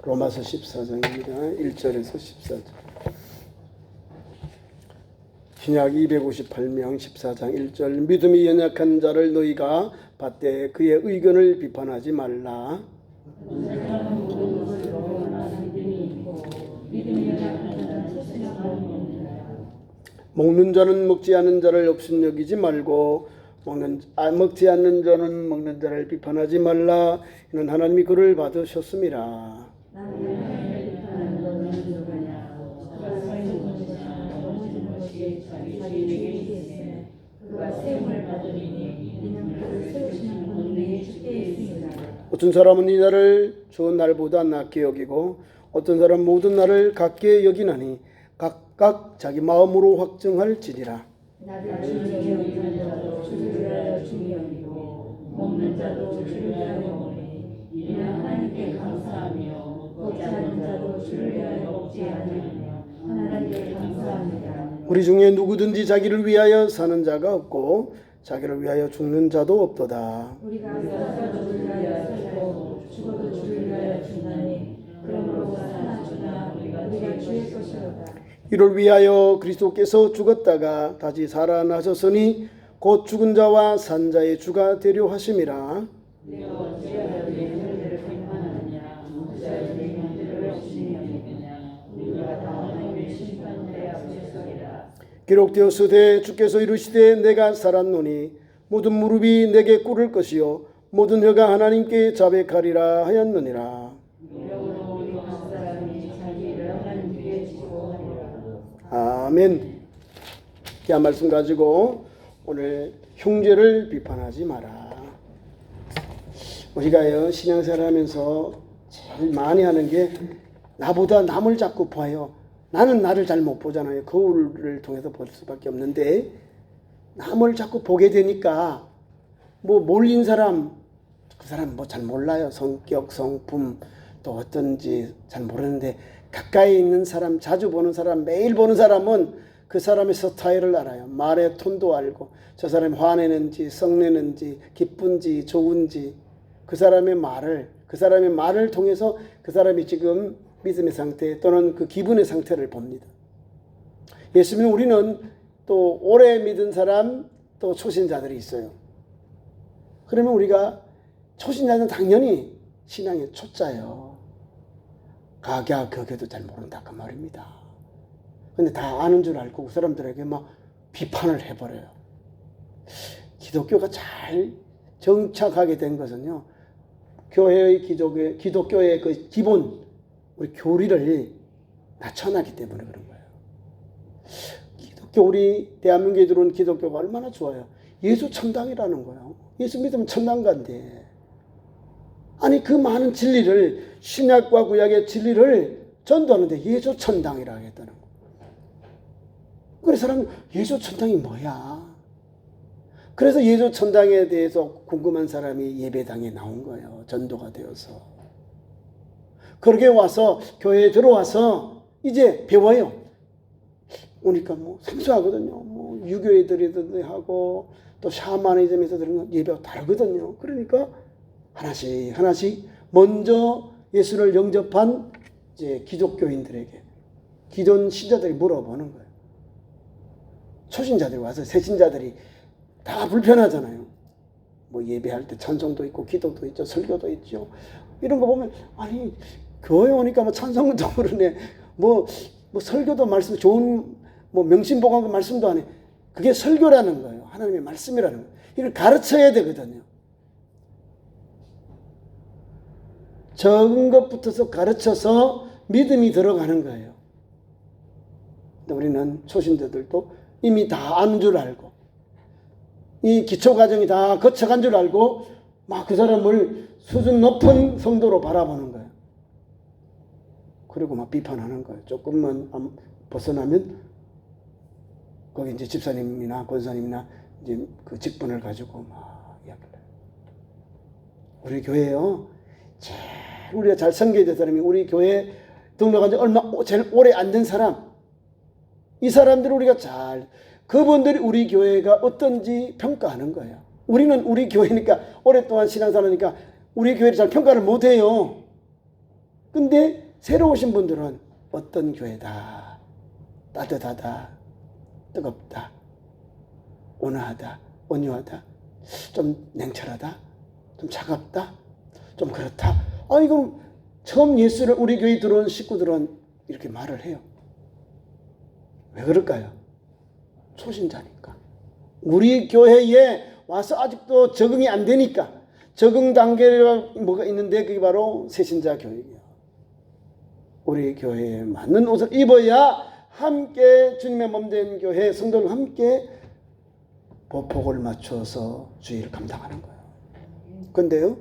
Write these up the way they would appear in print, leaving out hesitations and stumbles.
로마서 14장입니다. 1절에서 14절. 신약 258명 14장 1절. 믿음이 연약한 자를 너희가 받되 그의 의견을 비판하지 말라. 먹는 자는 먹지 않는 자를 업신여기지 말고 먹지 않는 자는 먹는 자를 비판하지 말라. 이는 하나님이 그를 받으셨음이라. 어떤 사람은 이 날을 좋은 날보다 낮게 여기고 어떤 사람은 모든 날을 같게 여기나니 각각 자기 마음으로 확정할지니라. 먹는 자도 주를 위하여 먹으니 이는 하나님께 감사하며 먹지 않는 자도 주를 위하여 먹지 않으며 하나님께 감사합니다. 우리 중에 누구든지 자기를 위하여 사는 자가 없고 자기를 위하여 죽는 자도 없도다. 우리가 살아도 주를 위하여 살고 죽어도 주를 위하여 죽나니 그러므로 사나 죽나 우리가 주의 것이로다. 이를 위하여 그리스도께서 죽었다가 다시 살아나셨으니 곧 죽은 자와 산 자의 주가 되려 하심이라. 내가 어찌하여 내 형제를 비판하느냐 무자의 내 형제를 업신여기느냐 우리가 다 하나님의 심판대 앞에 서리라. 기록되었으되 주께서 이르시되 내가 살았노니 모든 무릎이 내게 꿇을 것이요 모든 혀가 하나님께 자백하리라 하였느니라. 이러므로 우리 각 사람이 자기 일을 하나님 위에 지고 하리라. 아멘. 이 한 말씀 가지고 오늘 형제를 비판하지 마라. 우리가요 신앙생활 하면서 제일 많이 하는 게 나보다 남을 자꾸 봐요. 나는 나를 잘 못 보잖아요. 거울을 통해서 볼 수밖에 없는데 남을 자꾸 보게 되니까 뭐 몰린 사람 그 사람 뭐 잘 몰라요. 성격, 성품 또 어떤지 잘 모르는데 가까이 있는 사람, 자주 보는 사람, 매일 보는 사람은 그 사람의 스타일을 알아요. 말의 톤도 알고 저 사람이 화내는지 성내는지 기쁜지 좋은지 그 사람의 말을 통해서 그 사람이 지금 믿음의 상태 또는 그 기분의 상태를 봅니다. 예수 믿는 우리는 또 오래 믿은 사람 또 초신자들이 있어요. 그러면 우리가 초신자는 당연히 신앙의 초짜예요. 가갸격에도 잘 모른다 그 말입니다. 근데 다 아는 줄 알고 그 사람들에게 막 비판을 해버려요. 기독교가 잘 정착하게 된 것은요, 교회의 기독교의 그 기본 우리 교리를 낮춰놨기 때문에 그런 거예요. 우리 대한민국에 들어온 기독교가 얼마나 좋아요. 예수 천당이라는 거예요. 예수 믿으면 천당 간대. 아니 그 많은 진리를 신약과 구약의 진리를 전도하는데 예수 천당이라고 했다는 거예요. 그래서 사람은 예수 천당이 뭐야? 그래서 예수 천당에 대해서 궁금한 사람이 예배당에 나온 거예요. 전도가 되어서. 그렇게 와서 교회에 들어와서 이제 배워요. 오니까 뭐 생소하거든요. 뭐 유교 애들이든 하고 또 샤머니즘에서 들은 예배가 다르거든요. 그러니까 하나씩 먼저 예수를 영접한 이제 기독교인들에게 기존 신자들이 물어보는 거예요. 초신자들이 와서 새신자들이 다 불편하잖아요. 뭐 예배할 때 찬송도 있고 기도도 있죠. 설교도 있죠. 이런 거 보면 아니 교회 오니까 뭐 찬송도 그러네. 뭐 설교도 말씀 좋은 뭐 명심보감 말씀도 안 해. 그게 설교라는 거예요. 하나님의 말씀이라는 거예요. 이걸 가르쳐야 되거든요. 적은 것부터서 가르쳐서 믿음이 들어가는 거예요. 근데 우리는 초신자들도 이미 다 아는 줄 알고 이 기초 과정이 다 거쳐간 줄 알고 막 그 사람을 수준 높은 성도로 바라보는 거예요. 그리고 막 비판하는 거예요. 조금만 벗어나면 거기 이제 집사님이나 권사님이나 이제 그 직분을 가지고 막 이야기를 해요. 우리 교회요, 제일 우리가 잘 섬겨야 사람이 우리 교회 등록한 지 제일 오래 앉은 사람, 이 사람들을 우리가 그분들이 우리 교회가 어떤지 평가하는 거예요. 우리는 우리 교회니까 오랫동안 신앙생활하니까 우리 교회를 잘 평가를 못해요. 근데 새로 오신 분들은 어떤 교회다, 따뜻하다, 뜨겁다, 온화하다, 온유하다, 좀 냉철하다, 좀 차갑다, 좀 그렇다. 이건 처음 예수를 우리 교회 들어온 식구들은 이렇게 말을 해요. 왜 그럴까요? 초신자니까. 우리 교회에 와서 아직도 적응이 안 되니까. 적응 단계가 뭐가 있는데 그게 바로 새신자 교육이에요. 우리 교회에 맞는 옷을 입어야 함께 주님의 몸된 교회 성도들과 함께 보폭을 맞춰서 주의를 감당하는 거예요. 그런데요,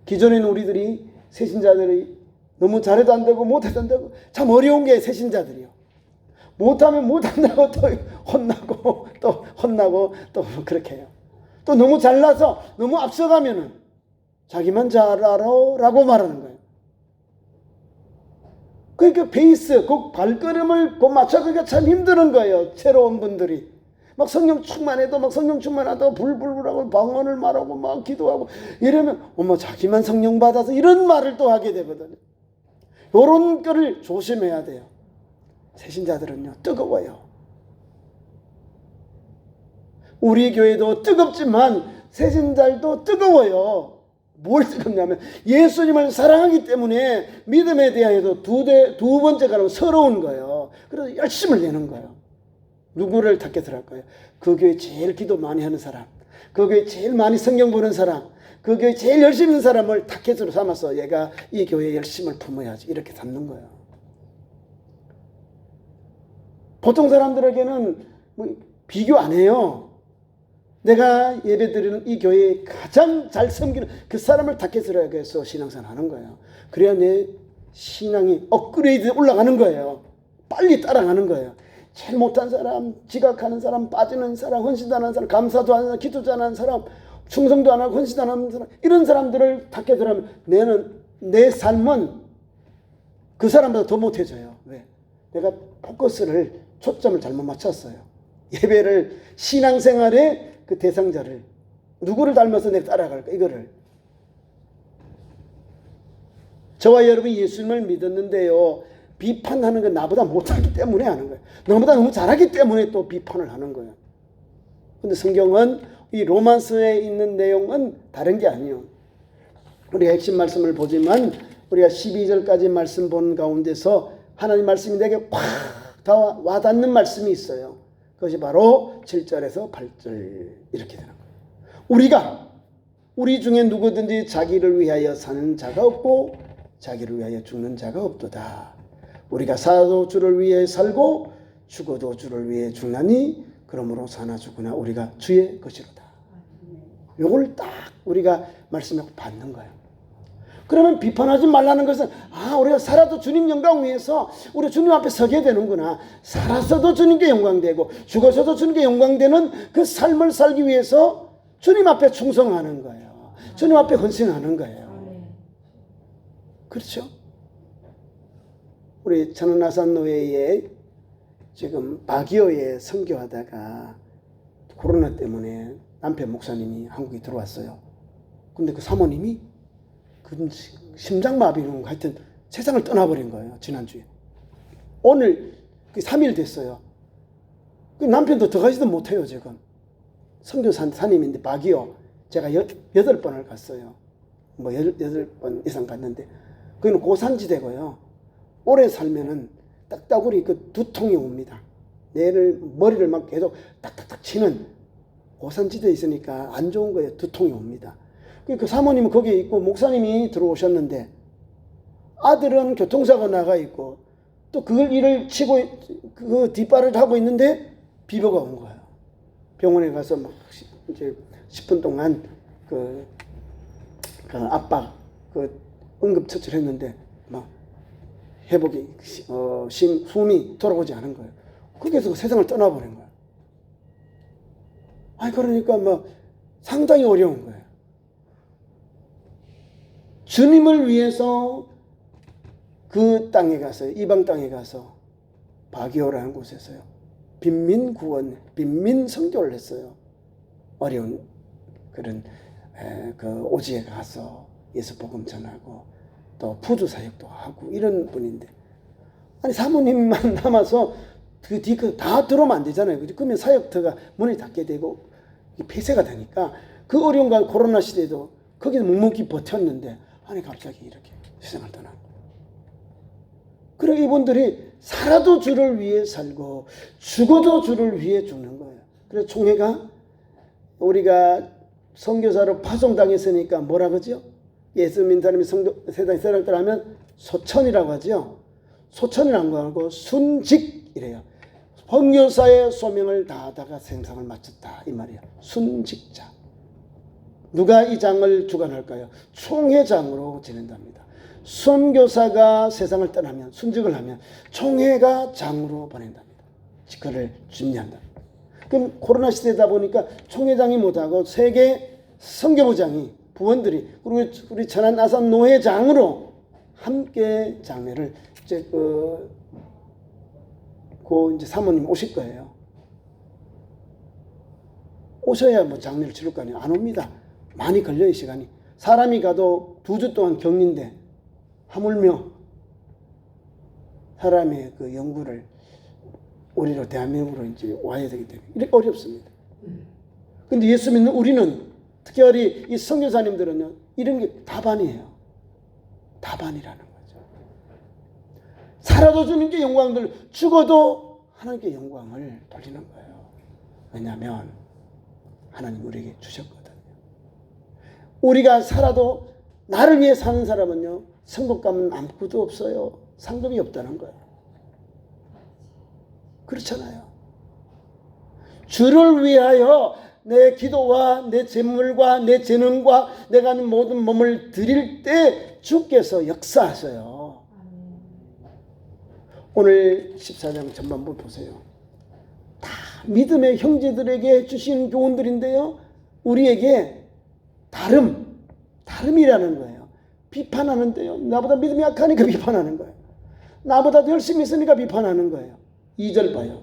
기존에는 우리들이 새신자들이 너무 잘해도 안 되고 못해도 안 되고 참 어려운 게 새신자들이요. 못하면 못한다고 또 혼나고 또 혼나고 또 그렇게 해요. 또 너무 잘나서 너무 앞서가면은 자기만 잘 알아라고 말하는 거예요. 그러니까 베이스, 그 발걸음을 맞춰가기가 참 힘드는 거예요. 새로운 분들이. 막 성령 충만해도 막 성령 충만하다고 불불불하고 방언을 말하고 막 기도하고 이러면 어머 자기만 성령 받아서 이런 말을 또 하게 되거든요. 요런 거를 조심해야 돼요. 새신자들은요 뜨거워요. 우리 교회도 뜨겁지만 새신자들도 뜨거워요. 뭘 뜨겁냐면 예수님을 사랑하기 때문에 믿음에 대하여도 두 번째가 서러운 거예요. 그래서 열심을 내는 거예요. 누구를 타겟을 할까요? 그 교회 제일 기도 많이 하는 사람, 그 교회 제일 많이 성경 보는 사람, 그 교회 제일 열심히 있는 사람을 타겟으로 삼아서 얘가 이 교회에 열심을 품어야지 이렇게 삼는 거예요. 보통 사람들에게는 뭐 비교 안 해요. 내가 예배드리는 이 교회에 가장 잘 섬기는 그 사람을 타겟으로 해서 신앙생활 하는 거예요. 그래야 내 신앙이 업그레이드 올라가는 거예요. 빨리 따라가는 거예요. 제일 못한 사람, 지각하는 사람, 빠지는 사람, 헌신도 안 하는 사람, 감사도 안 하는 사람, 기도도 안 하는 사람, 충성도 안 하고 헌신도 안 하는 사람, 이런 사람들을 타겟으로 하면 내 삶은 그 사람보다 더 못해져요. 왜? 내가 포커스를, 초점을 잘못 맞췄어요. 예배를, 신앙생활의 그 대상자를 누구를 닮아서 내가 따라갈까, 이거를. 저와 여러분이 예수님을 믿었는데요, 비판하는 건 나보다 못하기 때문에 하는 거예요. 나보다 너무 잘하기 때문에 또 비판을 하는 거예요. 근데 성경은 이 로마서에 있는 내용은 다른 게 아니에요. 우리가 핵심 말씀을 보지만 우리가 12절까지 말씀 본 가운데서 하나님 말씀이 내게 꽉 다 와닿는 말씀이 있어요. 그것이 바로 7절에서 8절 이렇게 되는 거예요. 우리 중에 누구든지 자기를 위하여 사는 자가 없고 자기를 위하여 죽는 자가 없도다. 우리가 살아도 주를 위해 살고 죽어도 주를 위해 죽나니 그러므로 사나 죽으나 우리가 주의 것이로다. 요걸 딱 우리가 말씀을 받는 거예요. 그러면 비판하지 말라는 것은 우리가 살아도 주님 영광 위해서 우리 주님 앞에 서게 되는구나. 살아서도 주님께 영광되고 죽어서도 주님께 영광되는 그 삶을 살기 위해서 주님 앞에 충성하는 거예요. 주님 앞에 헌신하는 거예요. 그렇죠? 우리 천안아산노회에 지금 바기오에 선교하다가 코로나 때문에 남편 목사님이 한국에 들어왔어요. 근데 그 사모님이 심장마비로 하여튼 세상을 떠나버린 거예요. 지난주에. 오늘 3일 됐어요. 남편도 더 가지도 못해요. 지금 선교사님인데 바기오 제가 8번을 갔어요. 뭐 8번 이상 갔는데 거기는 고산지대고요. 오래 살면은 딱따구리 그 두통이 옵니다. 머리를 막 계속 딱딱딱 치는 고산지대에 있으니까 안 좋은 거예요. 두통이 옵니다. 그 사모님은 거기에 있고 목사님이 들어오셨는데 아들은 교통사고 나가 있고 또 그걸 일을 치고 그 뒷발을 하고 있는데 비버가 온 거예요. 병원에 가서 막 이제 10분 동안 그 압박 응급처치를 했는데 막 회복이 숨이 돌아오지 않은 거예요. 거기서 세상을 떠나버린 거예요. 그러니까 막 상당히 어려운 거예요. 주님을 위해서 그 땅에 가서 이방 땅에 가서 바기오라는 곳에서요. 빈민구원, 빈민선교를 했어요. 어려운 그런 그 오지에 가서 예수 복음 전하고 또 부주 사역도 하고 이런 분인데, 아니 사모님만 남아서 그 뒤그 다 들어오면 안 되잖아요. 그죠? 그러면 사역터가 문이 닫게 되고 폐쇄가 되니까 그 어려운 코로나 시대에도 거기서 묵묵히 버텼는데, 아니 갑자기 이렇게 세상을 떠나고. 그리고 이분들이 살아도 주를 위해 살고 죽어도 주를 위해 죽는 거예요. 그래서 총회가 우리가 선교사로 파송당했으니까 뭐라 그러죠? 예수 믿는 사람이 세상에 세상을 떠나면 소천이라고 하죠. 소천이라는 거 하고 순직이래요. 선교사의 소명을 다하다가 생상을 마쳤다 이 말이에요. 순직자. 누가 이 장을 주관할까요? 총회장으로 지낸답니다. 선교사가 세상을 떠나면, 순직을 하면 총회가 장으로 보낸답니다. 그를 준비한답니다. 그럼 코로나 시대다 보니까 총회장이 못하고 세계 선교부장이, 부원들이, 그리고 우리 천안 아산 노회장으로 함께 장례를 이제 이제 사모님 오실 거예요. 오셔야 뭐 장례를 치를 거 아니에요. 안 옵니다. 많이 걸려요, 시간이. 사람이 가도 2주 동안 격리인데 하물며 사람의 그 연구를 우리로 대한민국으로 이제 와야 되기 때문에 이렇게 어렵습니다. 근데 예수 믿는 우리는, 특별히 이 선교사님들은요, 이런 게 다반이에요. 다반이라는 거죠. 살아도 주는 게 영광들, 죽어도 하나님께 영광을 돌리는 거예요. 왜냐하면 하나님 우리에게 주셨거든요. 우리가 살아도 나를 위해 사는 사람은요, 성공감은 아무것도 없어요. 상급이 없다는 거예요. 그렇잖아요. 주를 위하여 내 기도와 내 재물과 내 재능과 내가 하는 모든 몸을 드릴 때 주께서 역사하셔요. 오늘 14장 전반부 보세요. 다 믿음의 형제들에게 주신 교훈들인데요, 우리에게 다름이라는 거예요. 비판하는데요, 나보다 믿음이 약하니까 비판하는 거예요. 나보다 열심히 있으니까 비판하는 거예요. 2절 봐요.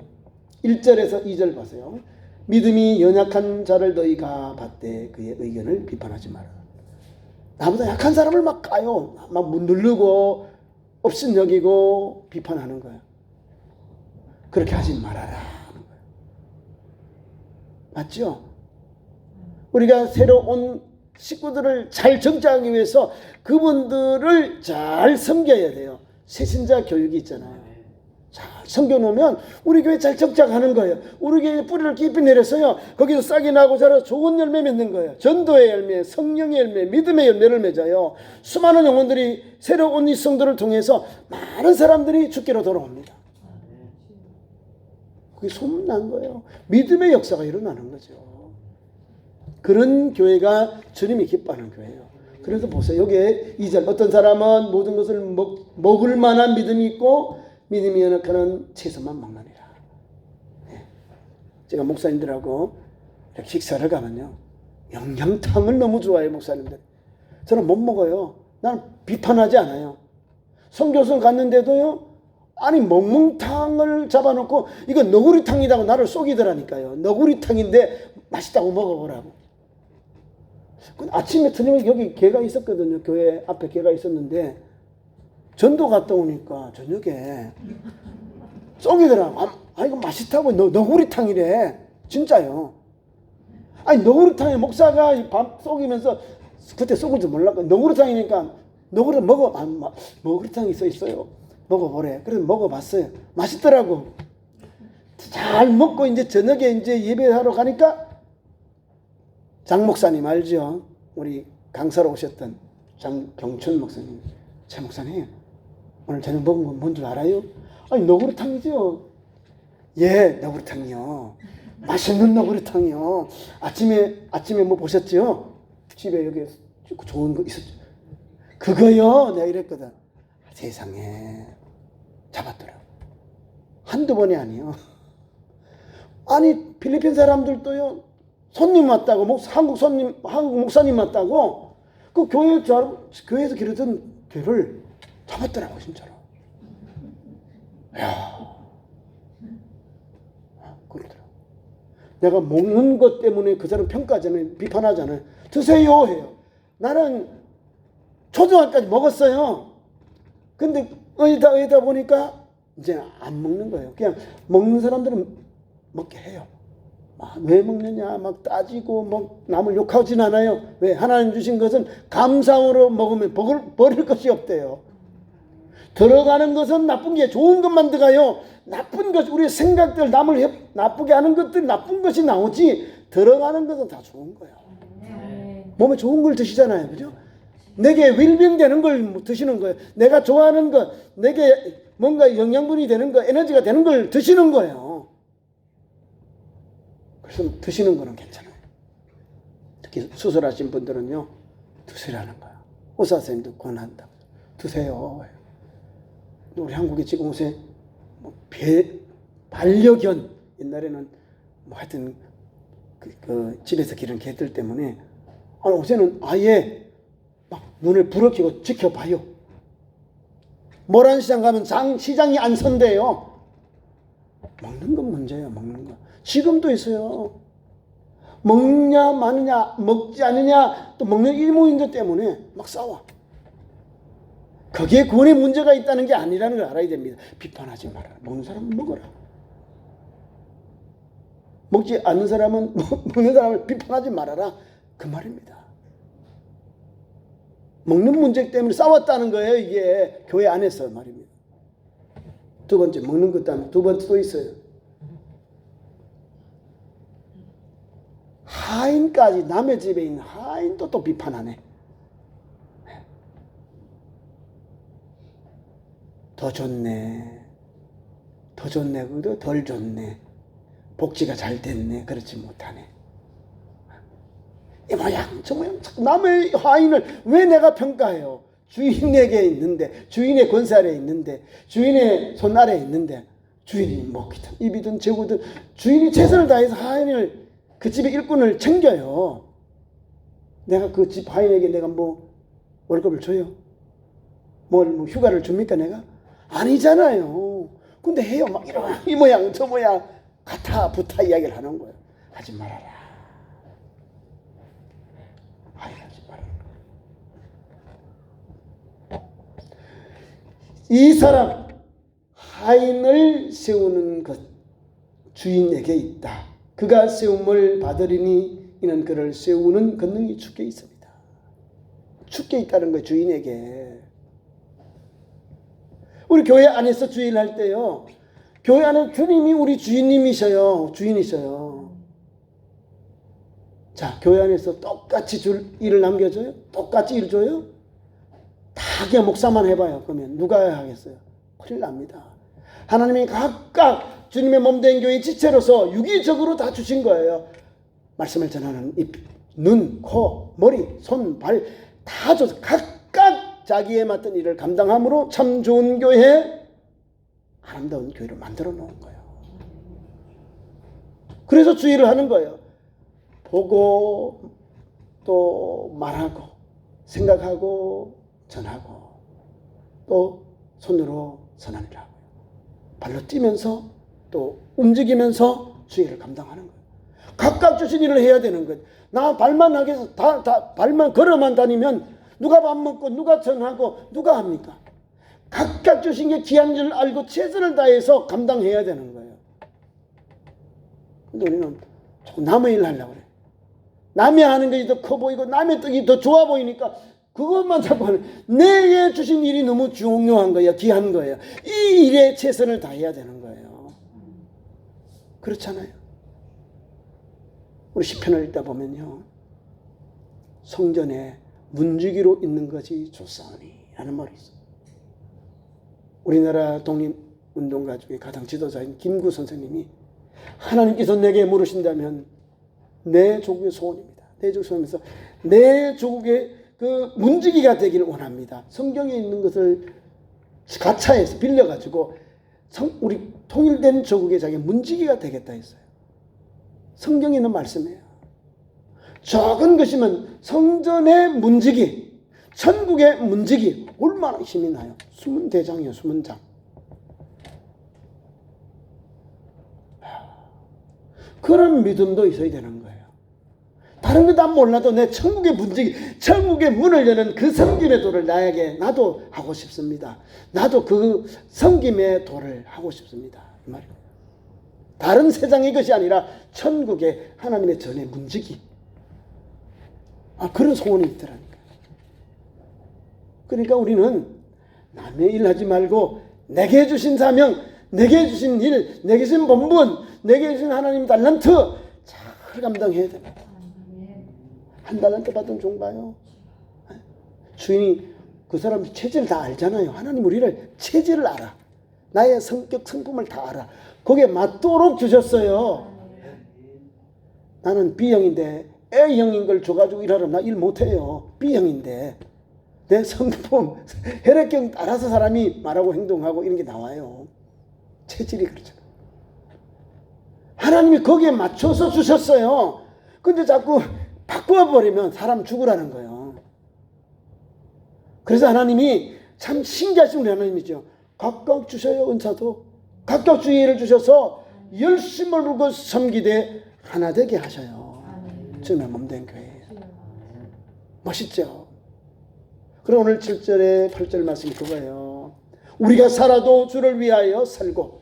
1절에서 2절 보세요. 믿음이 연약한 자를 너희가 받되 그의 의견을 비판하지 마라. 나보다 약한 사람을 막 까요. 막 누르고 업신여기고 비판하는 거예요. 그렇게 하지 말아라 하는 거예요. 맞죠? 우리가 새로 온 식구들을 잘 정착하기 위해서 그분들을 잘 섬겨야 돼요. 새신자 교육이 있잖아요. 잘 섬겨놓으면 우리 교회 잘 정착하는 거예요. 우리 교회 뿌리를 깊이 내려서요, 거기서 싹이 나고 자라 좋은 열매 맺는 거예요. 전도의 열매, 성령의 열매, 믿음의 열매를 맺어요. 수많은 영혼들이 새로 온 이 성도를 통해서 많은 사람들이 주께로 돌아옵니다. 그게 소문난 거예요. 믿음의 역사가 일어나는 거죠. 그런 교회가 주님이 기뻐하는 교회예요. 그래서 보세요. 여기에 2절, 어떤 사람은 모든 것을 먹을 만한 믿음이 있고 믿음이 연약하는 채소만 먹느니라. 네. 제가 목사님들하고 이렇게 식사를 가면요, 영양탕을 너무 좋아해요. 목사님들. 저는 못 먹어요. 나는 비판하지 않아요. 선교선 갔는데도요, 아니 멍멍탕을 잡아놓고 이거 너구리탕이라고 나를 속이더라니까요. 너구리탕인데 맛있다고 먹어보라고. 아침에 틀리면 여기 개가 있었거든요. 교회 앞에 개가 있었는데 전도 갔다 오니까 저녁에 속이더라고. 아 이거 맛있다고. 너구리탕이래. 진짜요. 아니 너구리탕에 목사가 밥 속이면서, 그때 속은 줄 몰랐고, 너구리탕이니까 너구리 너구리탕이 있어요. 먹어보래. 그래서 먹어봤어요. 맛있더라고. 잘 먹고 이제 저녁에 이제 예배하러 가니까 장 목사님 알죠? 우리 강사로 오셨던 장경춘 목사님. 제 목사님, 오늘 저녁 먹은 건 뭔 줄 알아요? 아니 너구리탕이죠. 예, 너구리탕이요. 맛있는 너구리탕이요. 아침에 뭐 보셨죠? 집에 여기 좋은 거 있었죠. 그거요. 내가 이랬거든. 세상에 잡았더라고. 한두 번이 아니요. 아니 필리핀 사람들도요, 손님 왔다고, 한국 목사님 왔다고 그 교회에서 기르던 개를 잡았더라고 진짜로. 야, 그러더라고. 내가 먹는 것 때문에 그 사람 평가하잖아요, 비판하잖아요. 드세요 해요. 나는 초등학교까지 먹었어요. 근데 어디다 보니까 이제 안 먹는 거예요. 그냥 먹는 사람들은 먹게 해요. 왜 먹느냐 막 따지고 막 남을 욕하진 않아요. 왜? 하나님 주신 것은 감사함으로 먹으면 버릴 것이 없대요. 들어가는 것은 나쁜 게 좋은 것만 들어가요. 나쁜 것, 우리의 생각들, 남을 나쁘게 하는 것들, 나쁜 것이 나오지, 들어가는 것은 다 좋은 거예요. 몸에 좋은 걸 드시잖아요. 그죠? 내게 웰빙 되는 걸 드시는 거예요. 내가 좋아하는 것, 내게 뭔가 영양분이 되는 거, 에너지가 되는 걸 드시는 거예요. 그래서 드시는 거는 괜찮아요. 특히 수술하신 분들은요, 드시라는 거예요. 의사 선생님도 권한다. 드세요. 우리 한국에 지금 요새 반려견, 옛날에는 하여튼 그 집에서 기른 개들 때문에 요새는 아예 막 눈을 부릅키고 지켜봐요. 모란시장 가면 시장이 안 선대요. 먹는 건 문제예요. 먹는 거. 지금도 있어요. 먹냐 마느냐, 먹지 않느냐, 또 먹는 일모인들 때문에 막 싸워. 거기에 구원의 문제가 있다는 게 아니라는 걸 알아야 됩니다. 비판하지 말아라. 먹는 사람은 먹어라. 먹지 않는 사람은, 먹는 사람을 비판하지 말아라. 그 말입니다. 먹는 문제 때문에 싸웠다는 거예요. 이게 교회 안에서 말입니다. 두 번째, 먹는 것 때문에 두 번째 또 있어요. 하인까지, 남의 집에 있는 하인도 또 비판하네. 더 좋네. 더 좋네. 그래도 덜 좋네. 복지가 잘 됐네. 그렇지 못하네. 이 모양 저 모양 남의 하인을 왜 내가 평가해요? 주인에게 있는데, 주인의 권세 아래 있는데, 주인의 손 아래 있는데, 주인이 먹기든 입이든 재우든 주인이 최선을 다해서 하인을, 그 집의 일꾼을 챙겨요. 내가 그 집 하인에게 내가 뭐 월급을 줘요? 뭐 휴가를 줍니까 내가? 아니잖아요. 근데 해요. 막 이런 이 모양 저 모양 가타 부타 이야기를 하는 거예요. 하지 말아라. 하지 말아라. 이 사람 하인을 세우는 것 주인에게 있다. 그가 세움을 받으리니 이는 그를 세우는 권능이 주께 있습니다. 주께 있다는 거예요. 주인에게. 우리 교회 안에서 주일 할 때요, 교회 안에 주님이 우리 주인님이셔요. 주인이셔요. 자, 교회 안에서 똑같이 일을 남겨줘요? 똑같이 일 줘요? 다 그냥 목사만 해봐요. 그러면 누가 하겠어요? 큰일 납니다. 하나님이 각각 주님의 몸된 교회 지체로서 유기적으로 다 주신 거예요. 말씀을 전하는 입, 눈, 코, 머리, 손, 발 다 줘서 각각 자기에 맞던 일을 감당함으로 참 좋은 교회, 아름다운 교회를 만들어 놓은 거예요. 그래서 주의를 하는 거예요. 보고 또 말하고 생각하고 전하고 또 손으로 선언을 하고 발로 뛰면서 또 움직이면서 주의를 감당하는 거예요. 각각 주신 일을 해야 되는 거예요. 나 발만 하겠어. 발만 걸어만 다니면 누가 밥 먹고 누가 전하고 누가 합니까? 각각 주신 게 귀한 줄 알고 최선을 다해서 감당해야 되는 거예요. 근데 우리는 자꾸 남의 일을 하려고 그래. 남이 하는 것이 더 커 보이고 남의 떡이 더 좋아 보이니까 그것만 자꾸 하는. 내게 주신 일이 너무 중요한 거예요. 귀한 거예요. 이 일에 최선을 다해야 되는 거예요. 그렇잖아요. 우리 시편을 읽다 보면요, 성전에 문지기로 있는 것이 좋사오니 하는 말이 있어요. 우리나라 독립운동가 중에 가장 지도자인 김구 선생님이 하나님께서 내게 물으신다면 내 조국의 소원입니다. 내 조국의 소원에서 내 조국의 그 문지기가 되기를 원합니다. 성경에 있는 것을 가차해서 빌려가지고 우리 통일된 조국의 자기 문지기가 되겠다 했어요. 성경에 있는 말씀이에요. 적은 것이면 성전의 문지기, 천국의 문지기 얼마나 힘이 나요. 숨은 대장이에요. 숨은 장. 그런 믿음도 있어야 되는 거예요. 다른 거 다 몰라도 내 천국의 천국의 문을 여는 그 섬김의 도를 나도 하고 싶습니다. 나도 그 섬김의 도를 하고 싶습니다. 이 말이에요. 다른 세상의 것이 아니라 천국의 하나님의 전의 문지기. 그런 소원이 있더라니까. 그러니까 우리는 남의 일 하지 말고 내게 주신 사명, 내게 주신 일, 내게 주신 본분, 내게 주신 하나님 달란트 잘 감당해야 됩니다. 한 달란트 받은 종가요. 주인이 그 사람 체질을 다 알잖아요. 하나님 우리를 체질을 알아. 나의 성격, 성품을 다 알아. 거기에 맞도록 주셨어요. 나는 B형인데 A형인 걸 줘가지고 일하려면 나 일 못해요. B형인데 내 성품, 혈액형 따라서 사람이 말하고 행동하고 이런 게 나와요. 체질이 그렇잖아요. 하나님이 거기에 맞춰서 주셨어요. 근데 자꾸 바꿔버리면 사람 죽으라는 거예요. 그래서 하나님이 참 신기하신 우리 하나님이죠. 각각 주셔요. 은사도 각각 주의를 주셔서 열심을 물고 섬기되 하나 되게 하셔요. 주님의 몸된 교회예요. 멋있죠. 그럼 오늘 7절에 8절 말씀이 그거예요. 우리가 살아도 주를 위하여 살고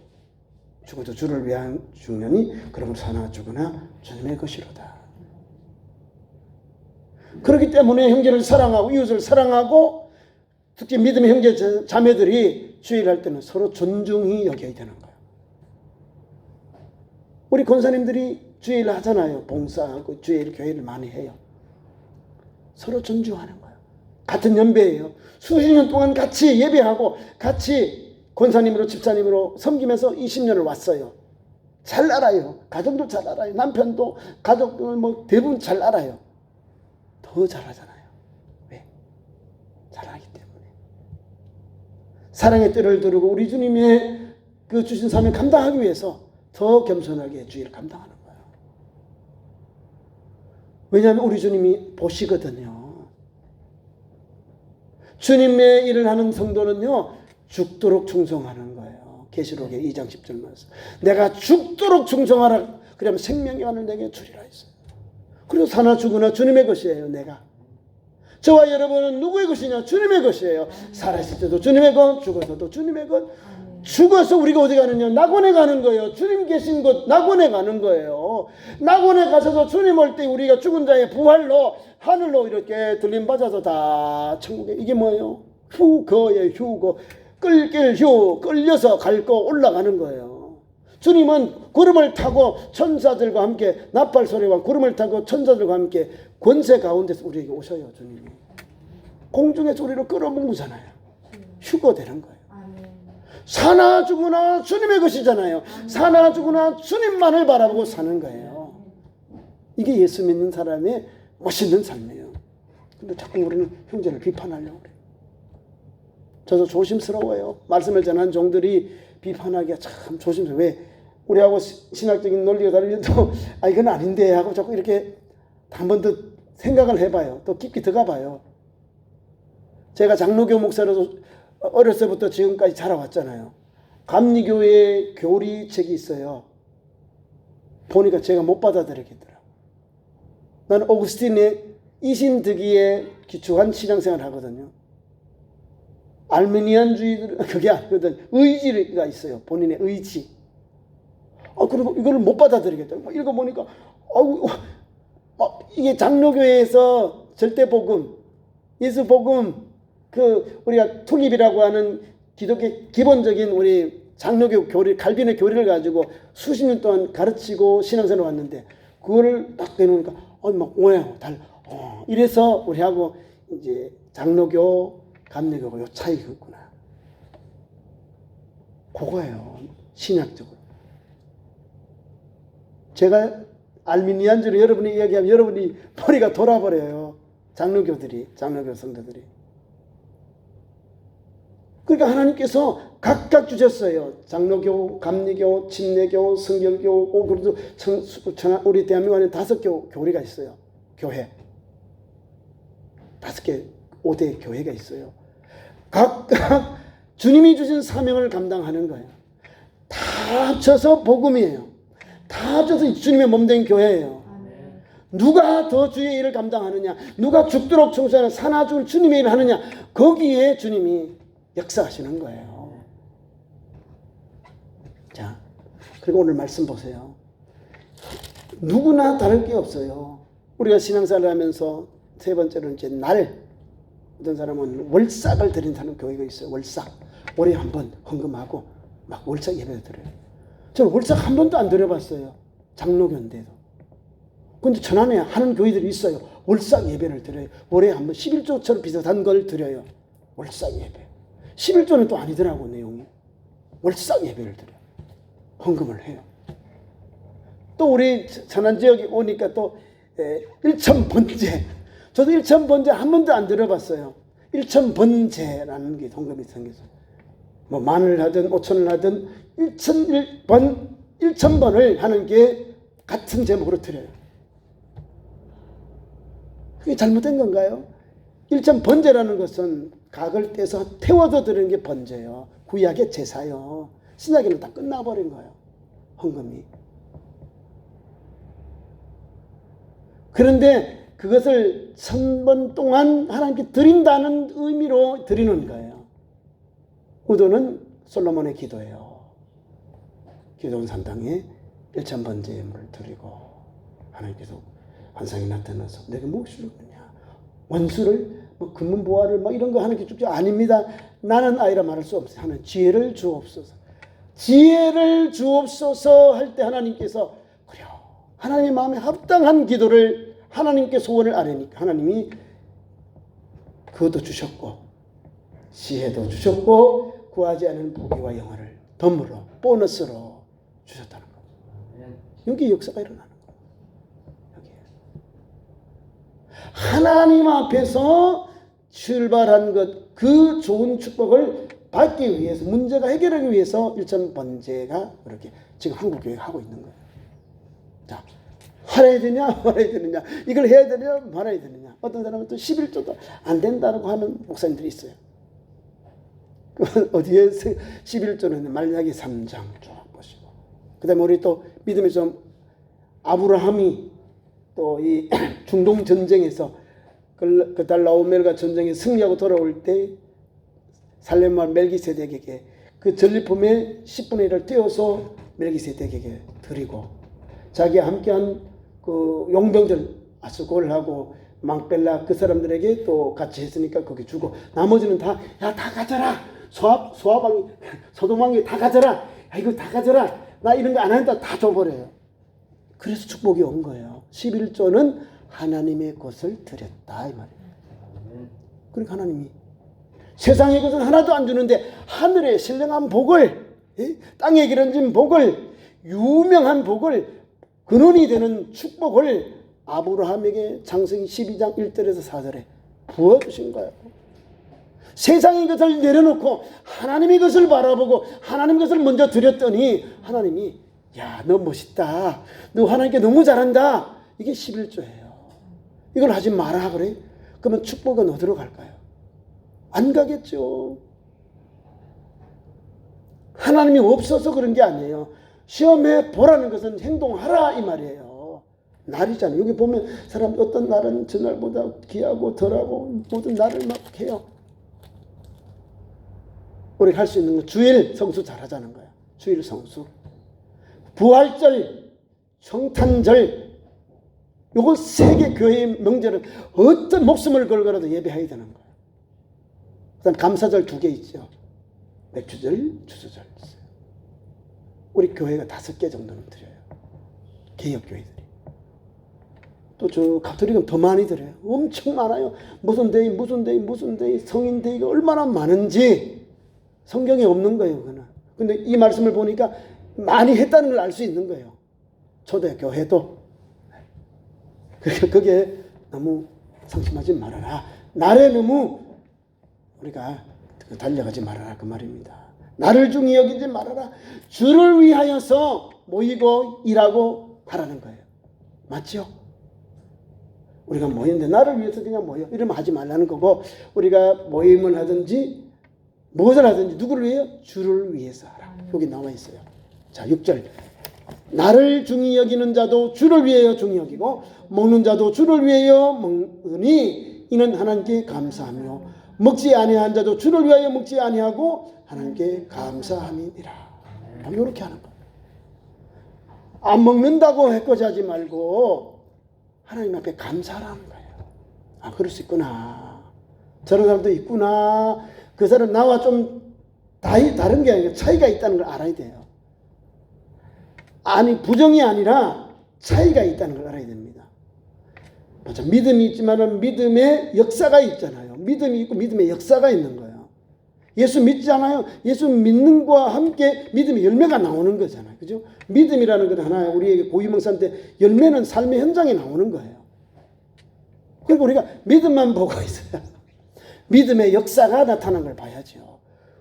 죽어도 주를 위한 죽느니 그러므로 사나 죽으나 주님의 것이로다. 그렇기 때문에 형제를 사랑하고 이웃을 사랑하고 특히 믿음의 형제 자매들이 주의를 할 때는 서로 존중히 여겨야 되는 거예요. 우리 권사님들이 주의를 하잖아요. 봉사하고 주의를 교회를 많이 해요. 서로 존중하는 거예요. 같은 연배예요. 수십 년 동안 같이 예배하고 같이 권사님으로 집사님으로 섬기면서 20년을 왔어요. 잘 알아요. 가정도 잘 알아요. 남편도 가족도 뭐 대부분 잘 알아요. 더 잘하잖아요. 왜? 잘하기 때문에. 사랑의 때를 두르고 우리 주님의 그 주신 사명을 감당하기 위해서 더 겸손하게 주의를 감당하는 거예요. 왜냐하면 우리 주님이 보시거든요. 주님의 일을 하는 성도는요 죽도록 충성하는 거예요. 계시록의 2장 10절 말씀. 내가 죽도록 충성하라. 그러면 생명의 안을 내게 주리라 했어요. 그리고 사나 죽으나 주님의 것이에요. 내가. 저와 여러분은 누구의 것이냐? 주님의 것이에요. 살아있을 때도 주님의 것, 죽어서도 주님의 것. 죽어서 우리가 어디 가느냐? 낙원에 가는 거예요. 주님 계신 곳 낙원에 가는 거예요. 낙원에 가셔서 주님 올 때 우리가 죽은 자의 부활로 하늘로 이렇게 들림받아서 다 천국에. 이게 뭐예요? 휴거의 휴거. 끌길 휴, 끌려서 갈 거 올라가는 거예요. 주님은 구름을 타고 천사들과 함께 나팔 소리와 구름을 타고 천사들과 함께 권세 가운데서 우리에게 오셔요. 주님이 공중의 소리로 끌어모으잖아요. 휴거되는 거예요. 사나 죽으나 주님의 것이잖아요. 사나 죽으나 주님만을 바라보고 사는 거예요. 이게 예수 믿는 사람의 멋있는 삶이에요. 근데 자꾸 우리는 형제를 비판하려고 그래요. 저도 조심스러워요. 말씀을 전한 종들이 비판하기가 참 조심스러워요. 왜? 우리하고 신학적인 논리가 다르면도 이건 아닌데 하고 자꾸 이렇게 한 번 더 생각을 해봐요. 또 깊이 들어가 봐요. 제가 장로교 목사로서 어렸을 때부터 지금까지 자라왔잖아요. 감리교회 교리책이 있어요. 보니까 제가 못 받아들이겠더라고요. 나는 오구스틴의 이신득이에 기초한 신앙생활을 하거든요. 알메니안주의들 그게 아니거든. 의지가 있어요. 본인의 의지. 그리고 이걸 못 받아들이겠다. 읽어보니까 이게 장로교회에서 절대복음, 예수복음, 우리가 투립이라고 하는 기독교 기본적인 우리 장로교 교리, 칼빈의 교리를 가지고 수십 년 동안 가르치고 신앙생활을 왔는데 그거를 딱 내놓으니까 막 오해요. 이래서 우리하고 이제 장로교, 감리교가 요 차이가 있구나. 그거예요. 신학적으로. 제가 알미니안주로 여러분이 이야기하면 여러분이 머리가 돌아버려요. 장로교 성도들이. 그러니까 하나님께서 각각 주셨어요. 장로교, 감리교, 침례교, 성결교, 그래도 우리 대한민국 안에 5개 교리가 있어요. 교회. 5개, 5대 교회가 있어요. 각각 주님이 주신 사명을 감당하는 거예요. 다 합쳐서 복음이에요. 다 합쳐서 주님의 몸된 교회예요. 누가 더 주의 일을 감당하느냐, 누가 죽도록 청소하는 사나 죽을 주님의 일을 하느냐, 거기에 주님이 역사하시는 거예요. 자, 그리고 오늘 말씀 보세요. 누구나 다를 게 없어요. 우리가 신앙생활을 하면서 세 번째로 이제 어떤 사람은 월삭을 드린다는 교회가 있어요. 월삭. 월에 한 번 헌금하고 막 월삭 예배를 드려요. 저는 월삭 한 번도 안 드려봤어요. 장로교인데도. 근데 천안에 하는 교회들이 있어요. 월삭 예배를 드려요. 월에 한 번 11조처럼 비슷한 걸 드려요. 월삭 예배. 11조는 또 아니더라고, 내용이. 월삭 예배를 드려요. 헌금을 해요. 또 우리 천안 지역에 오니까 또 일천번제. 저도 일천번제 한 번도 안 들어봤어요. 일천번제라는 게 헌금이 생겼어요. 뭐 만을 하든 5천을 하든 1000번을 하는 게 같은 제목으로 드려요. 그게 잘못된 건가요? 일천번제라는 것은 각을 떼서 태워서 드리는 게 번제요. 구약의 제사요. 신약에는 다 끝나버린 거예요. 헌금이. 그런데 그것을 1000번 동안 하나님께 드린다는 의미로 드리는 거예요. 우도는 솔로몬의 기도예요. 기도원 산당에 1000번째 예물을 드리고 하나님께서 환상이 나타나서 내가 무엇을 주느냐, 원수를 뭐 금은 보화를 막 이런 거 하는 게 죽지 아닙니다. 나는 아이라 말할 수 없어요. 하는 지혜를 주옵소서. 지혜를 주옵소서 할 때 하나님께서 그래 하나님의 마음에 합당한 기도를 하나님께 소원을 아뢰니까 하나님이 그것도 주셨고 지혜도 주셨고 구하지 않은 복이와 영화를 덤으로 보너스로 주셨다는 거예요. 여기 역사가 일어나는 거예요. 여기 하나님 앞에서 출발한 것, 그 좋은 축복을 받기 위해서, 문제가 해결하기 위해서 일천번제가 이렇게 지금 한국 교회가 하고 있는 거예요. 자, 할아야 되냐 말아야 되느냐, 이걸 해야 되냐 말아야 되느냐. 어떤 사람은 또 11조도 안 된다고 하는 목사님들이 있어요. 어디에 11조는 말라기 3장 쭉 보시고, 그 다음에 우리 또 믿음의 좀 아브라함이 또 이 중동 전쟁에서 그달라오멜과 전쟁에 승리하고 돌아올 때 살렘마을 멜기세덱에게 그 전리품의 10분의 1을 떼어서 멜기세덱에게 드리고, 자기와 함께한 그 용병들 아스골하고 망벨라 그 사람들에게 또 같이 했으니까 거기 주고, 나머지는 다 야 다 가져라, 소아방이 소도망이 다 가져라, 야 이거 다 가져라, 나 이런 거 안 한다, 다 줘버려요. 그래서 축복이 온 거예요. 11조는 하나님의 것을 드렸다 이 말이에요. 그러니까 하나님이 세상의 것은 하나도 안 주는데 하늘의 신령한 복을, 땅에 기름진 복을, 유명한 복을, 근원이 되는 축복을 아브라함에게 창세기 12장 1절에서 4절에 부어주신 거예요. 세상의 것을 내려놓고 하나님의 것을 바라보고 하나님의 것을 먼저 드렸더니 하나님이 야, 너 멋있다, 너 하나님께 너무 잘한다, 이게 11조예요. 이걸 하지 마라 그래? 그러면 축복은 어디로 갈까요? 안 가겠죠. 하나님이 없어서 그런 게 아니에요. 시험해 보라는 것은 행동하라 이 말이에요. 날이잖아요. 여기 보면 사람 어떤 날은 전날보다 귀하고 덜하고 모든 날을 막 해요. 우리가 할 수 있는 건 주일 성수 잘하자는 거예요. 주일 성수, 부활절, 성탄절, 요거 세 개 교회의 명절은 어떤 목숨을 걸고라도 예배해야 되는 거예요. 그다음 감사절 2개 있죠. 맥주절, 주수절 있어요. 우리 교회가 5개 정도는 드려요. 개혁 교회들이. 또 저 가톨릭은 더 많이 드려요. 엄청 많아요. 무슨 데이, 무슨 데이, 무슨 데이, 성인 데이가 얼마나 많은지 성경에 없는 거예요, 그거는. 근데 이 말씀을 보니까 많이 했다는 걸 알 수 있는 거예요. 초대교회도. 그러니까 그게 너무 상심하지 말아라. 날에 너무 우리가 달려가지 말아라 그 말입니다. 나를 중히 여기지 말아라. 주를 위하여서 모이고 일하고 하라는 거예요. 맞죠? 우리가 모이는데 나를 위해서 그냥 모여 이러면 하지 말라는 거고, 우리가 모임을 하든지 무엇을 하든지 누구를 위해? 주를 위해서 하라. 여기 나와 있어요. 자, 6절 나를 중히 여기는 자도 주를 위하여 중히 여기고 먹는 자도 주를 위하여 먹으니 이는 하나님께 감사하며 먹지 아니한 자도 주를 위하여 먹지 아니하고 하나님께 감사함이니라. 이렇게 하는 거예요. 안 먹는다고 해코지하지 말고 하나님 앞에 감사하라는 거예요. 아, 그럴 수 있구나. 저런 사람도 있구나. 그 사람 나와 좀 다른 게 아니라 차이가 있다는 걸 알아야 돼요. 아니, 부정이 아니라 차이가 있다는 걸 알아야 됩니다. 맞아, 믿음이 있지만은 믿음의 역사가 있잖아요. 믿음이 있고 믿음의 역사가 있는 거예요. 예수 믿잖아요. 예수 믿는 것과 함께 믿음의 열매가 나오는 거잖아요. 그죠? 믿음이라는 건 하나 우리에게 고유명사인데 열매는 삶의 현장에 나오는 거예요. 그러니까 우리가 믿음만 보고 있어요. 믿음의 역사가 나타나는 걸 봐야죠.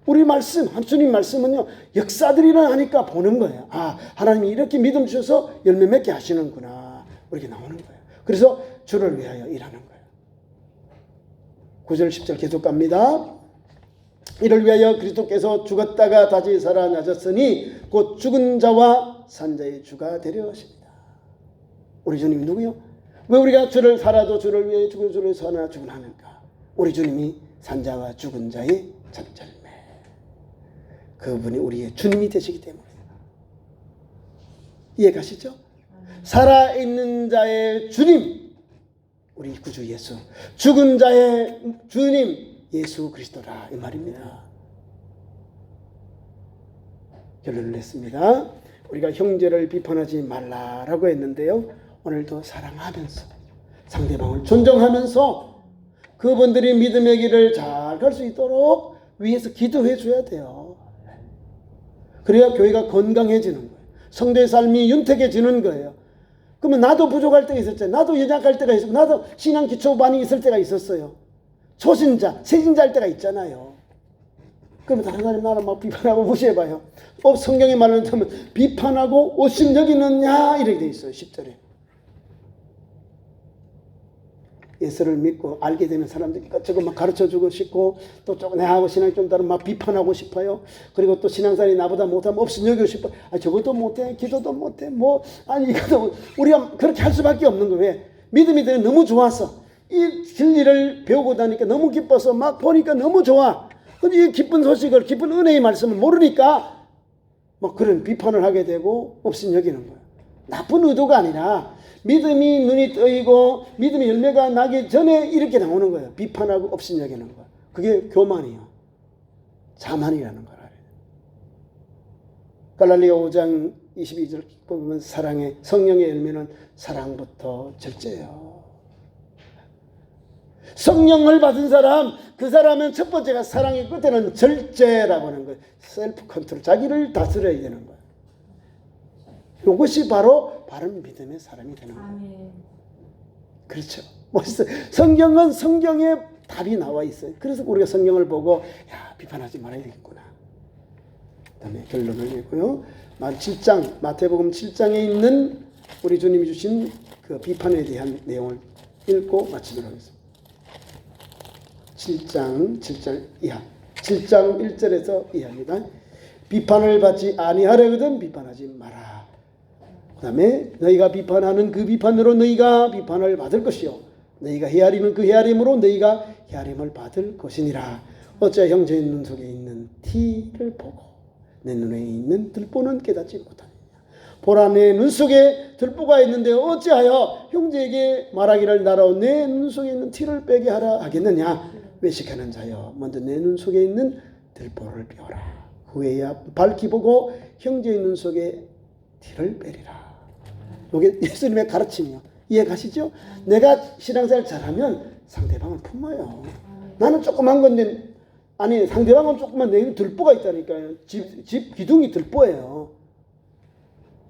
우리 말씀, 주님 말씀은요, 역사들이나 하니까 보는 거예요. 아, 하나님이 이렇게 믿음 주셔서 열매 맺게 하시는구나. 이렇게 나오는 거예요. 그래서 주를 위하여 일하는 거예요. 9절, 10절 계속 갑니다. 이를 위하여 그리스도께서 죽었다가 다시 살아나셨으니 곧 죽은 자와 산 자의 주가 되려 하십니다. 우리 주님 누구요? 왜 우리가 주를 살아도 주를 위해 죽은 주를 살아나 죽은 하는가? 우리 주님이 산 자와 죽은 자의 첫절매. 그분이 우리의 주님이 되시기 때문에. 이해가시죠? 살아있는 자의 주님, 우리 구주 예수. 죽은 자의 주님, 예수 그리스도라. 이 말입니다. 결론을 냈습니다. 우리가 형제를 비판하지 말라라고 했는데요. 오늘도 사랑하면서 상대방을 존중하면서 그분들이 믿음의 길을 잘 갈 수 있도록 위에서 기도해 줘야 돼요. 그래야 교회가 건강해지는 거예요. 성도의 삶이 윤택해지는 거예요. 그러면 나도 부족할 때가 있었잖아요. 나도 연약할 때가 있었고 나도 신앙 기초반이 있을 때가 있었어요. 초신자, 세신자일 때가 있잖아요. 그러면 다른 사람이 나를 막 비판하고 무시해봐요. 성경의 말로 하면 비판하고 오심 여기느냐 이렇게 돼 있어요. 10절에. 예수를 믿고 알게 되는 사람들이 이것저것 막 가르쳐주고 싶고 또 조금 내하고 신앙이 좀 다른 막 비판하고 싶어요. 그리고 또 신앙생활이 나보다 못하면 없음 여기고 싶어. 아, 저것도 못해, 기도도 못해, 뭐 아니 이것도 우리가 그렇게 할 수밖에 없는 거예요. 왜? 믿음이 되면 너무 좋아서 이 진리를 배우고 다니까 너무 기뻐서 막 보니까 너무 좋아. 근데 이 기쁜 소식을 기쁜 은혜의 말씀을 모르니까 뭐 그런 비판을 하게 되고 없음 여기는 거예요. 나쁜 의도가 아니라 믿음이 눈이 뜨이고 믿음의 열매가 나기 전에 이렇게 나오는 거예요. 비판하고 없인 여기는 거예요. 그게 교만이요. 자만이라는 걸 알아요. 갈라디아 5장 22절 보면 사랑의 성령의 열매는 사랑부터 절제예요. 성령을 받은 사람, 그 사람은 첫 번째가 사랑의 끝에는 절제라고 하는 거예요. 셀프 컨트롤, 자기를 다스려야 되는 거예요. 이것이 바로 바른 믿음의 사람이 되는 거예요. 아멘. 그렇죠. 멋있어요. 성경은 성경에 답이 나와 있어요. 그래서 우리가 성경을 보고 야, 비판하지 말아야 되겠구나. 그다음에 결론을 내고요. 7장 마태복음 7장에 있는 우리 주님이 주신 그 비판에 대한 내용을 읽고 마치도록 하겠습니다. 7장 7절 이하. 7장 1절에서 이하입니다. 비판을 받지 아니하려거든 비판하지 마라. 그 다음에 너희가 비판하는 그 비판으로 너희가 비판을 받을 것이요 너희가 헤아리는 그 헤아림으로 너희가 헤아림을 받을 것이니라. 어째 형제의 눈 속에 있는 티를 보고 내 눈에 있는 들보는 깨닫지 못하느냐. 보라 내 눈 속에 들보가 있는데 어찌하여 형제에게 말하기를 나로 내 눈 속에 있는 티를 빼게 하라 하겠느냐. 외식하는 자여 먼저 내 눈 속에 있는 들보를 비워라. 후에야 밝히 보고 형제의 눈 속에 티를 빼리라. 이게 예수님의 가르침이요. 이해 가시죠? 내가 신앙생활 잘하면 상대방을 품어요. 나는 조그만 건데 아니 상대방은 조그만 내 들보가 있다니까요. 집 기둥이 들보예요.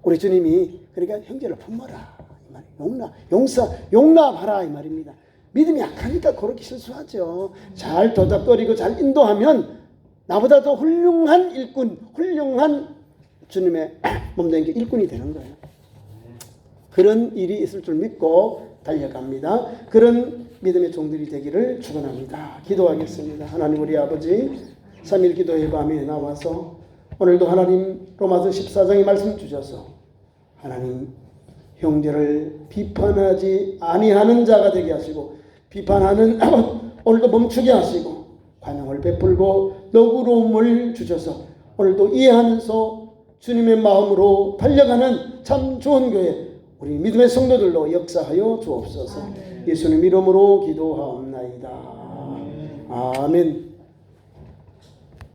우리 주님이 그러니까 형제를 품어라 이 말이에요. 용납하라 이 말입니다. 믿음이 약하니까 그렇게 실수하죠. 잘 도닥거리고 잘 인도하면 나보다 더 훌륭한 일꾼, 훌륭한 주님의 몸된 게 일꾼이 되는 거예요. 그런 일이 있을 줄 믿고 달려갑니다. 그런 믿음의 종들이 되기를 축원합니다. 기도하겠습니다. 하나님 우리 아버지 3일 기도의 밤에 나와서 오늘도 하나님 로마서 14장의 말씀 주셔서 하나님 형제를 비판하지 아니하는 자가 되게 하시고 비판하는 오늘도 멈추게 하시고 관용을 베풀고 너그러움을 주셔서 오늘도 이해하면서 주님의 마음으로 달려가는 참 좋은 교회 우리 믿음의 성도들로 역사하여 주옵소서. 예수님 이름으로 기도하옵나이다. 아멘.